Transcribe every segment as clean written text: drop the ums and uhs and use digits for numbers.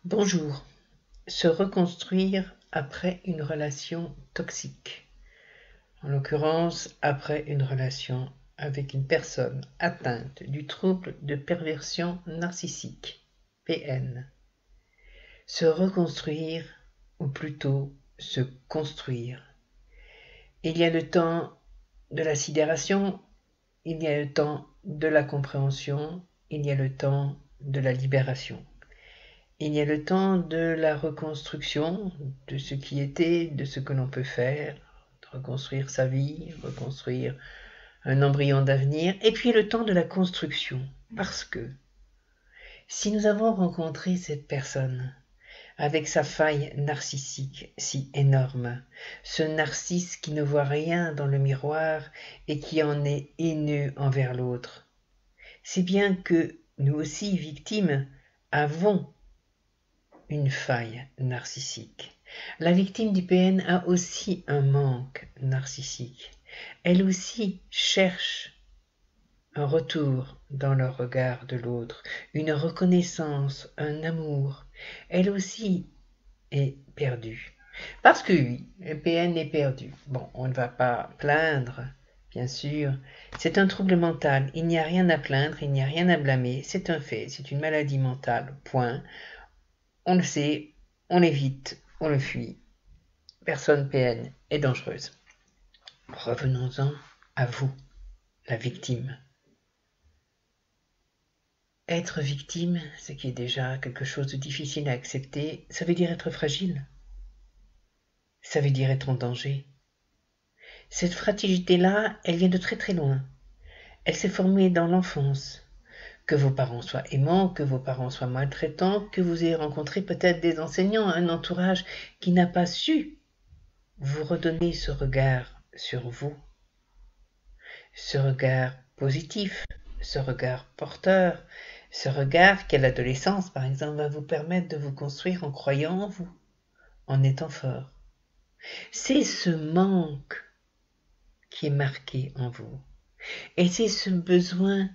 Bonjour. Se reconstruire après une relation toxique. En l'occurrence, après une relation avec une personne atteinte du trouble de perversion narcissique, PN. Se reconstruire, ou plutôt se construire. Il y a le temps de la sidération, il y a le temps de la compréhension, il y a le temps de la libération. Il y a le temps de la reconstruction de ce qui était, de ce que l'on peut faire, de reconstruire sa vie, reconstruire un embryon d'avenir, et puis le temps de la construction. Parce que si nous avons rencontré cette personne avec sa faille narcissique si énorme, ce narcisse qui ne voit rien dans le miroir et qui en est haineux envers l'autre, c'est bien que nous aussi, victimes, avons une faille narcissique. La victime du PN a aussi un manque narcissique. Elle aussi cherche un retour dans le regard de l'autre, une reconnaissance, un amour. Elle aussi est perdue. Parce que oui, le PN est perdu. Bon, on ne va pas plaindre, bien sûr. C'est un trouble mental. Il n'y a rien à plaindre, il n'y a rien à blâmer. C'est un fait, c'est une maladie mentale. Point. On le sait, on l'évite, on le fuit. Personne PN est dangereuse. Revenons-en à vous, la victime. Être victime, ce qui est déjà quelque chose de difficile à accepter, ça veut dire être fragile. Ça veut dire être en danger. Cette fragilité-là, elle vient de très très loin. Elle s'est formée dans l'enfance. Que vos parents soient aimants, que vos parents soient maltraitants, que vous ayez rencontré peut-être des enseignants, un entourage qui n'a pas su vous redonner ce regard sur vous, ce regard positif, ce regard porteur, ce regard qu'à l'adolescence, par exemple, va vous permettre de vous construire en croyant en vous, en étant fort. C'est ce manque qui est marqué en vous. Et c'est ce besoin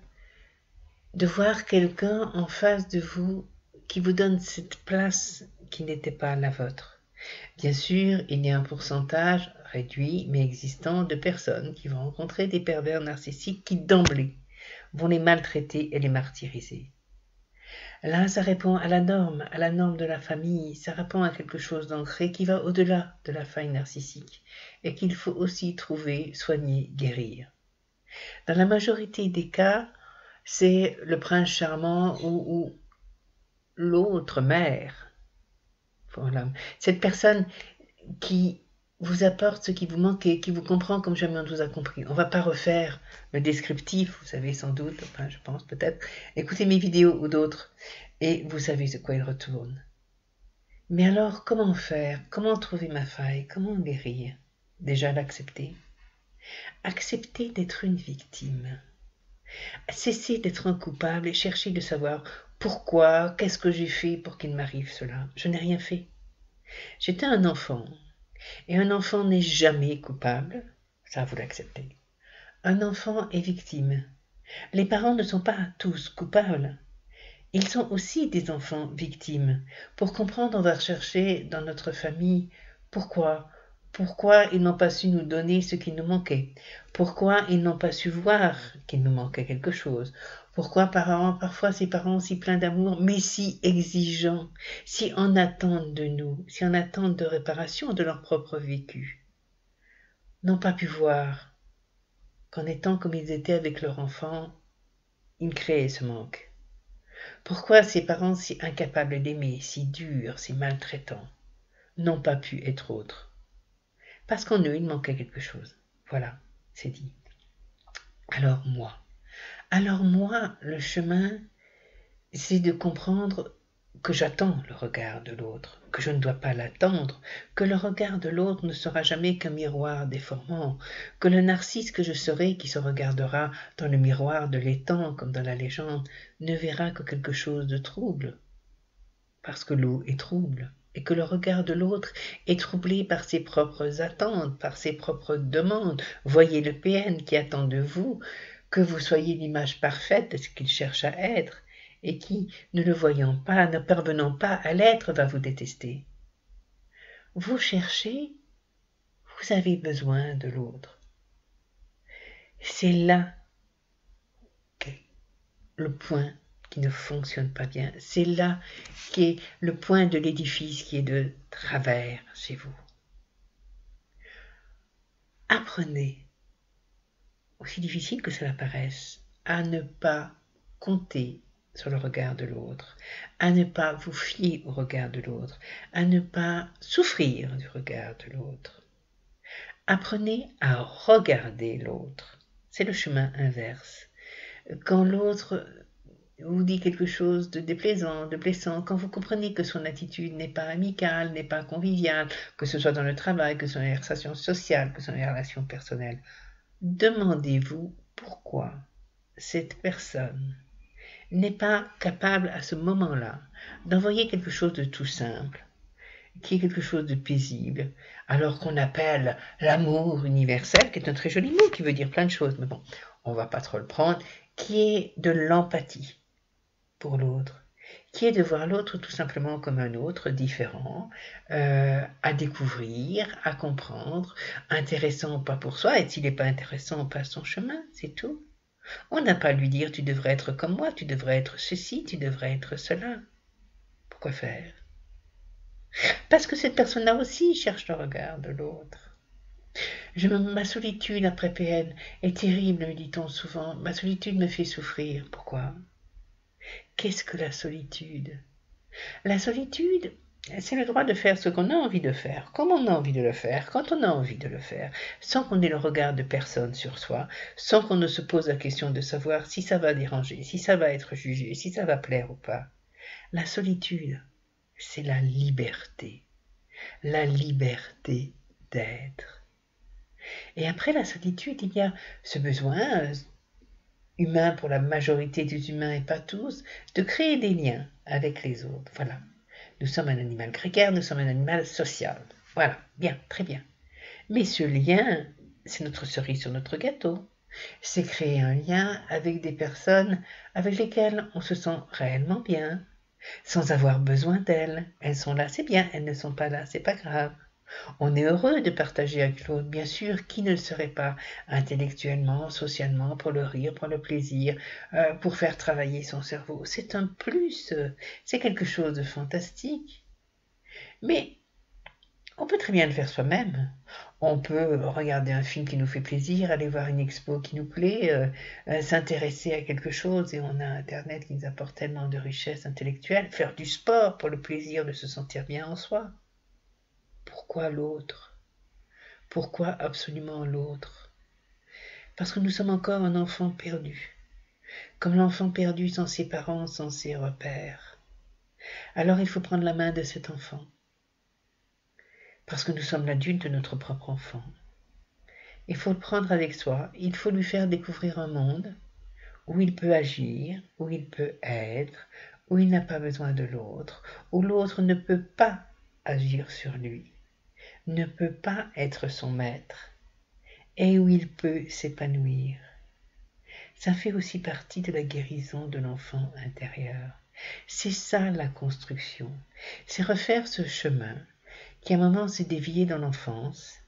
de voir quelqu'un en face de vous qui vous donne cette place qui n'était pas la vôtre. Bien sûr, il y a un pourcentage réduit mais existant de personnes qui vont rencontrer des pervers narcissiques qui d'emblée vont les maltraiter et les martyriser. Là, ça répond à la norme de la famille, ça répond à quelque chose d'ancré qui va au-delà de la faille narcissique et qu'il faut aussi trouver, soigner, guérir. Dans la majorité des cas, c'est le prince charmant ou l'autre mère. Voilà. Cette personne qui vous apporte ce qui vous manquait, qui vous comprend comme jamais on vous a compris. On ne va pas refaire le descriptif, vous savez sans doute, enfin je pense peut-être. Écoutez mes vidéos ou d'autres et vous savez de quoi il retourne. Mais alors, comment faire? Comment trouver ma faille? Comment guérir? Déjà l'accepter. Accepter d'être une victime. Cesser d'être un coupable et chercher de savoir pourquoi, qu'est-ce que j'ai fait pour qu'il m'arrive cela. Je n'ai rien fait. J'étais un enfant. Et un enfant n'est jamais coupable, ça vous l'acceptez. Un enfant est victime. Les parents ne sont pas tous coupables. Ils sont aussi des enfants victimes. Pour comprendre, on va rechercher dans notre famille pourquoi. Pourquoi ils n'ont pas su nous donner ce qui nous manquait? Pourquoi ils n'ont pas su voir qu'il nous manquait quelque chose? Pourquoi parfois ces parents si pleins d'amour, mais si exigeants, si en attente de nous, si en attente de réparation de leur propre vécu, n'ont pas pu voir qu'en étant comme ils étaient avec leur enfant, ils créaient ce manque? Pourquoi ces parents si incapables d'aimer, si durs, si maltraitants, n'ont pas pu être autres? Parce qu'en eux, il manquait quelque chose. Voilà, c'est dit. Alors moi, le chemin, c'est de comprendre que j'attends le regard de l'autre, que je ne dois pas l'attendre, que le regard de l'autre ne sera jamais qu'un miroir déformant, que le narcisse que je serai, qui se regardera dans le miroir de l'étang, comme dans la légende, ne verra que quelque chose de trouble, parce que l'eau est trouble, et que le regard de l'autre est troublé par ses propres attentes, par ses propres demandes. Voyez le PN qui attend de vous que vous soyez l'image parfaite de ce qu'il cherche à être, et qui, ne le voyant pas, ne parvenant pas à l'être, va vous détester. Vous cherchez, vous avez besoin de l'autre. C'est là qu'est le point qui ne fonctionne pas bien. C'est là qu'est le point de l'édifice qui est de travers chez vous. Apprenez, aussi difficile que cela paraisse, à ne pas compter sur le regard de l'autre, à ne pas vous fier au regard de l'autre, à ne pas souffrir du regard de l'autre. Apprenez à regarder l'autre. C'est le chemin inverse. Quand l'autre vous dit quelque chose de déplaisant, de blessant, quand vous comprenez que son attitude n'est pas amicale, n'est pas conviviale, que ce soit dans le travail, que ce soit dans les relations sociales, que ce soit dans les relations personnelles, demandez-vous pourquoi cette personne n'est pas capable à ce moment-là d'envoyer quelque chose de tout simple, qui est quelque chose de paisible, alors qu'on appelle l'amour universel, qui est un très joli mot, qui veut dire plein de choses, mais bon, on va pas trop le prendre, qui est de l'empathie pour l'autre, qui est de voir l'autre tout simplement comme un autre, différent, à découvrir, à comprendre, intéressant ou pas pour soi, et s'il n'est pas intéressant, on passe son chemin, c'est tout. On n'a pas à lui dire tu devrais être comme moi, tu devrais être ceci, tu devrais être cela. Pourquoi faire? Parce que cette personne-là aussi cherche le regard de l'autre. Ma solitude après PN est terrible, me dit-on souvent. Ma solitude me fait souffrir. Pourquoi? Qu'est-ce que la solitude? La solitude, c'est le droit de faire ce qu'on a envie de faire, comme on a envie de le faire, quand on a envie de le faire, sans qu'on ait le regard de personne sur soi, sans qu'on ne se pose la question de savoir si ça va déranger, si ça va être jugé, si ça va plaire ou pas. La solitude, c'est la liberté d'être. Et après la solitude, il y a ce besoin humain pour la majorité des humains et pas tous, de créer des liens avec les autres. Voilà. Nous sommes un animal grégaire, nous sommes un animal social. Voilà, bien, très bien. Mais ce lien, c'est notre cerise sur notre gâteau. C'est créer un lien avec des personnes avec lesquelles on se sent réellement bien, sans avoir besoin d'elles. Elles sont là, c'est bien, elles ne sont pas là, c'est pas grave. On est heureux de partager avec l'autre, bien sûr, qui ne le serait pas intellectuellement, socialement, pour le rire, pour le plaisir, pour faire travailler son cerveau. C'est un plus, c'est quelque chose de fantastique. Mais on peut très bien le faire soi-même. On peut regarder un film qui nous fait plaisir, aller voir une expo qui nous plaît, s'intéresser à quelque chose, et on a Internet qui nous apporte tellement de richesses intellectuelles, faire du sport pour le plaisir de se sentir bien en soi. Pourquoi l'autre? Pourquoi absolument l'autre? Parce que nous sommes encore un enfant perdu, comme l'enfant perdu sans ses parents, sans ses repères. Alors il faut prendre la main de cet enfant, parce que nous sommes l'adulte de notre propre enfant. Il faut le prendre avec soi, il faut lui faire découvrir un monde où il peut agir, où il peut être, où il n'a pas besoin de l'autre, où l'autre ne peut pas agir sur lui, ne peut pas être son maître, et où il peut s'épanouir. Ça fait aussi partie de la guérison de l'enfant intérieur. C'est ça la construction, c'est refaire ce chemin qui à un moment s'est dévié dans l'enfance,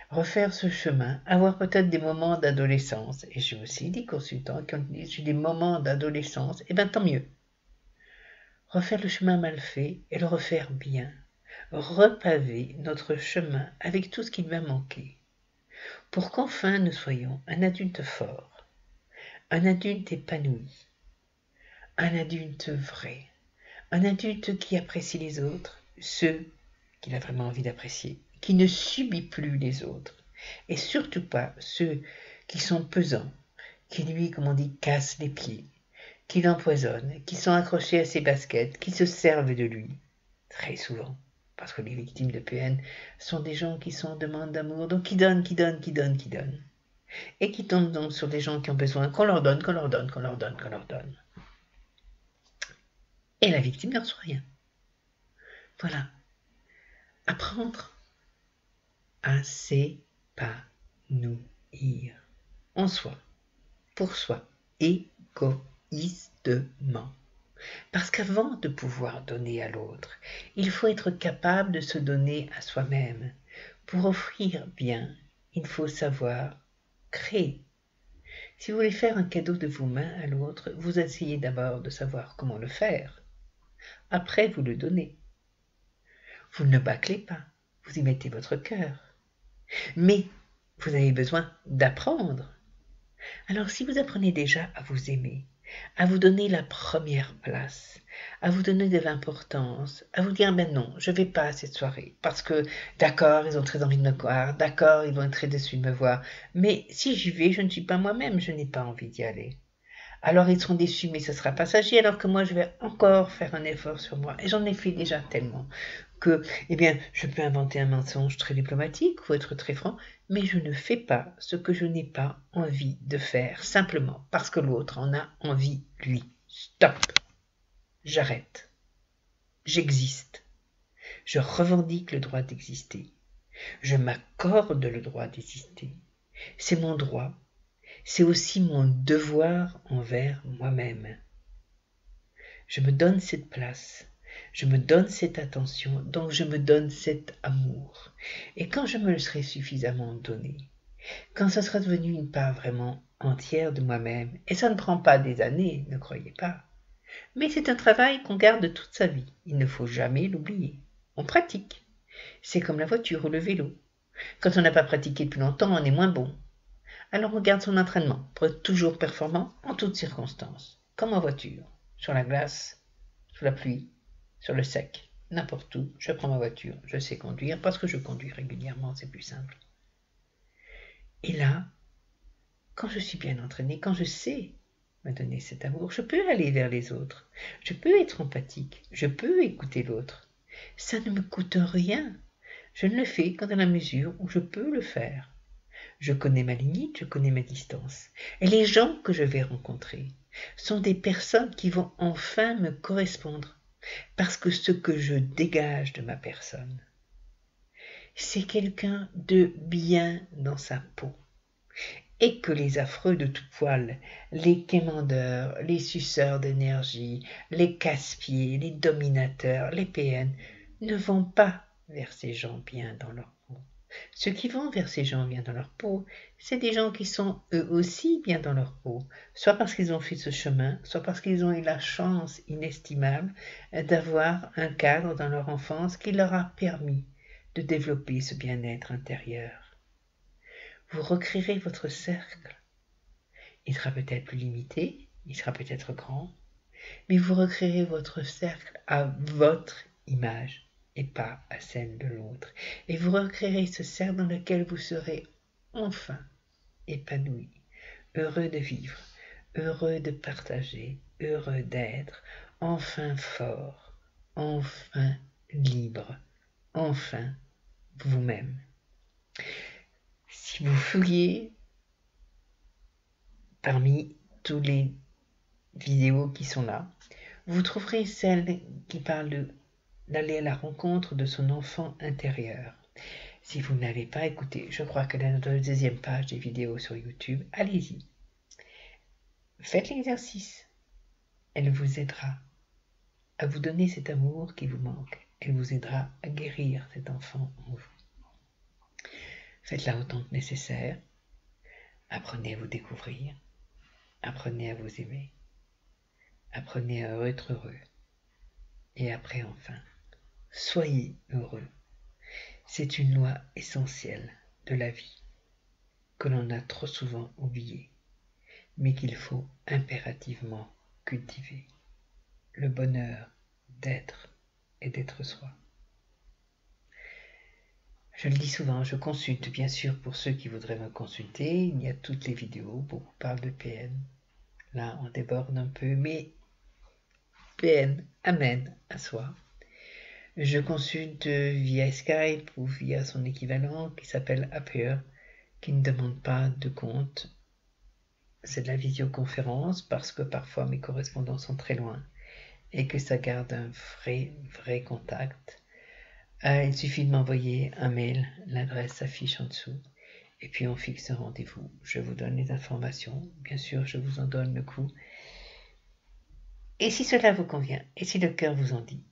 refaire ce chemin, avoir peut-être des moments d'adolescence, et j'ai aussi des consultants qui ont eu des moments d'adolescence, et bien tant mieux. Refaire le chemin mal fait et le refaire bien, repaver notre chemin avec tout ce qui lui a manqué, pour qu'enfin nous soyons un adulte fort, un adulte épanoui, un adulte vrai, un adulte qui apprécie les autres, ceux qu'il a vraiment envie d'apprécier, qui ne subit plus les autres, et surtout pas ceux qui sont pesants, qui lui, comme on dit, cassent les pieds, qui l'empoisonnent, qui sont accrochés à ses baskets, qui se servent de lui, très souvent, parce que les victimes de PN sont des gens qui sont en demande d'amour, donc qui donnent, et qui tombent donc sur des gens qui ont besoin qu'on leur donne. Et la victime ne reçoit rien. Voilà. Apprendre à s'épanouir en soi, pour soi, égoïstement. Parce qu'avant de pouvoir donner à l'autre, il faut être capable de se donner à soi-même. Pour offrir bien, il faut savoir créer. Si vous voulez faire un cadeau de vos mains à l'autre, vous essayez d'abord de savoir comment le faire. Après, vous le donnez. Vous ne bâclez pas, vous y mettez votre cœur. Mais vous avez besoin d'apprendre. Alors si vous apprenez déjà à vous aimer, à vous donner la première place, à vous donner de l'importance, à vous dire ben non, je ne vais pas à cette soirée parce que d'accord, ils ont très envie de me voir, d'accord, ils vont être très déçus de me voir, mais si j'y vais, je ne suis pas moi-même, je n'ai pas envie d'y aller. Alors ils seront déçus, mais ce sera passager, alors que moi je vais encore faire un effort sur moi. Et j'en ai fait déjà tellement que, eh bien, je peux inventer un mensonge très diplomatique, faut être très franc, mais je ne fais pas ce que je n'ai pas envie de faire, simplement parce que l'autre en a envie, lui. Stop. J'arrête. J'existe. Je revendique le droit d'exister. Je m'accorde le droit d'exister. C'est mon droit. C'est aussi mon devoir envers moi-même. Je me donne cette place. Je me donne cette attention, donc je me donne cet amour. Et quand je me le serai suffisamment donné, quand ça sera devenu une part vraiment entière de moi-même, et ça ne prend pas des années, ne croyez pas, mais c'est un travail qu'on garde toute sa vie, il ne faut jamais l'oublier. On pratique. C'est comme la voiture ou le vélo. Quand on n'a pas pratiqué depuis longtemps, on est moins bon. Alors on garde son entraînement pour être toujours performant en toutes circonstances, comme en voiture, sur la glace, sous la pluie, sur le sec, n'importe où, je prends ma voiture, je sais conduire parce que je conduis régulièrement, c'est plus simple. Et là, quand je suis bien entraînée, quand je sais me donner cet amour, je peux aller vers les autres, je peux être empathique, je peux écouter l'autre. Ça ne me coûte rien. Je ne le fais que dans la mesure où je peux le faire. Je connais ma limite, je connais ma distance. Et les gens que je vais rencontrer sont des personnes qui vont enfin me correspondre. Parce que ce que je dégage de ma personne, c'est quelqu'un de bien dans sa peau. Et que les affreux de tout poil, les quémandeurs, les suceurs d'énergie, les casse-pieds, les dominateurs, les PN, ne vont pas vers ces gens bien dans leur peau. Ceux qui vont vers ces gens bien dans leur peau, c'est des gens qui sont eux aussi bien dans leur peau, soit parce qu'ils ont fait ce chemin, soit parce qu'ils ont eu la chance inestimable d'avoir un cadre dans leur enfance qui leur a permis de développer ce bien-être intérieur. Vous recréerez votre cercle. Il sera peut-être plus limité, il sera peut-être grand, mais vous recréerez votre cercle à votre image et pas à celle de l'autre. Et vous recréerez ce cercle dans lequel vous serez enfin épanoui, heureux de vivre, heureux de partager, heureux d'être, enfin fort, enfin libre, enfin vous-même. Si vous fouillez parmi tous les vidéos qui sont là, vous trouverez celle qui parle d'aller à la rencontre de son enfant intérieur. Si vous n'avez pas écouté, je crois que dans notre deuxième page des vidéos sur YouTube, allez-y. Faites l'exercice. Elle vous aidera à vous donner cet amour qui vous manque. Elle vous aidera à guérir cet enfant en vous. Faites-la autant que nécessaire. Apprenez à vous découvrir. Apprenez à vous aimer. Apprenez à être heureux. Et après, enfin, soyez heureux. C'est une loi essentielle de la vie que l'on a trop souvent oubliée, mais qu'il faut impérativement cultiver. Le bonheur d'être et d'être soi. Je le dis souvent, je consulte bien sûr pour ceux qui voudraient me consulter. Il y a toutes les vidéos, beaucoup parlent de PN. Là, on déborde un peu, mais PN amène à soi. Je consulte via Skype ou via son équivalent qui s'appelle Appear, qui ne demande pas de compte. C'est de la visioconférence parce que parfois mes correspondants sont très loin et que ça garde un vrai contact. Il suffit de m'envoyer un mail, l'adresse s'affiche en dessous, et puis on fixe un rendez-vous. Je vous donne les informations, bien sûr je vous en donne le coût. Et si cela vous convient, et si le cœur vous en dit,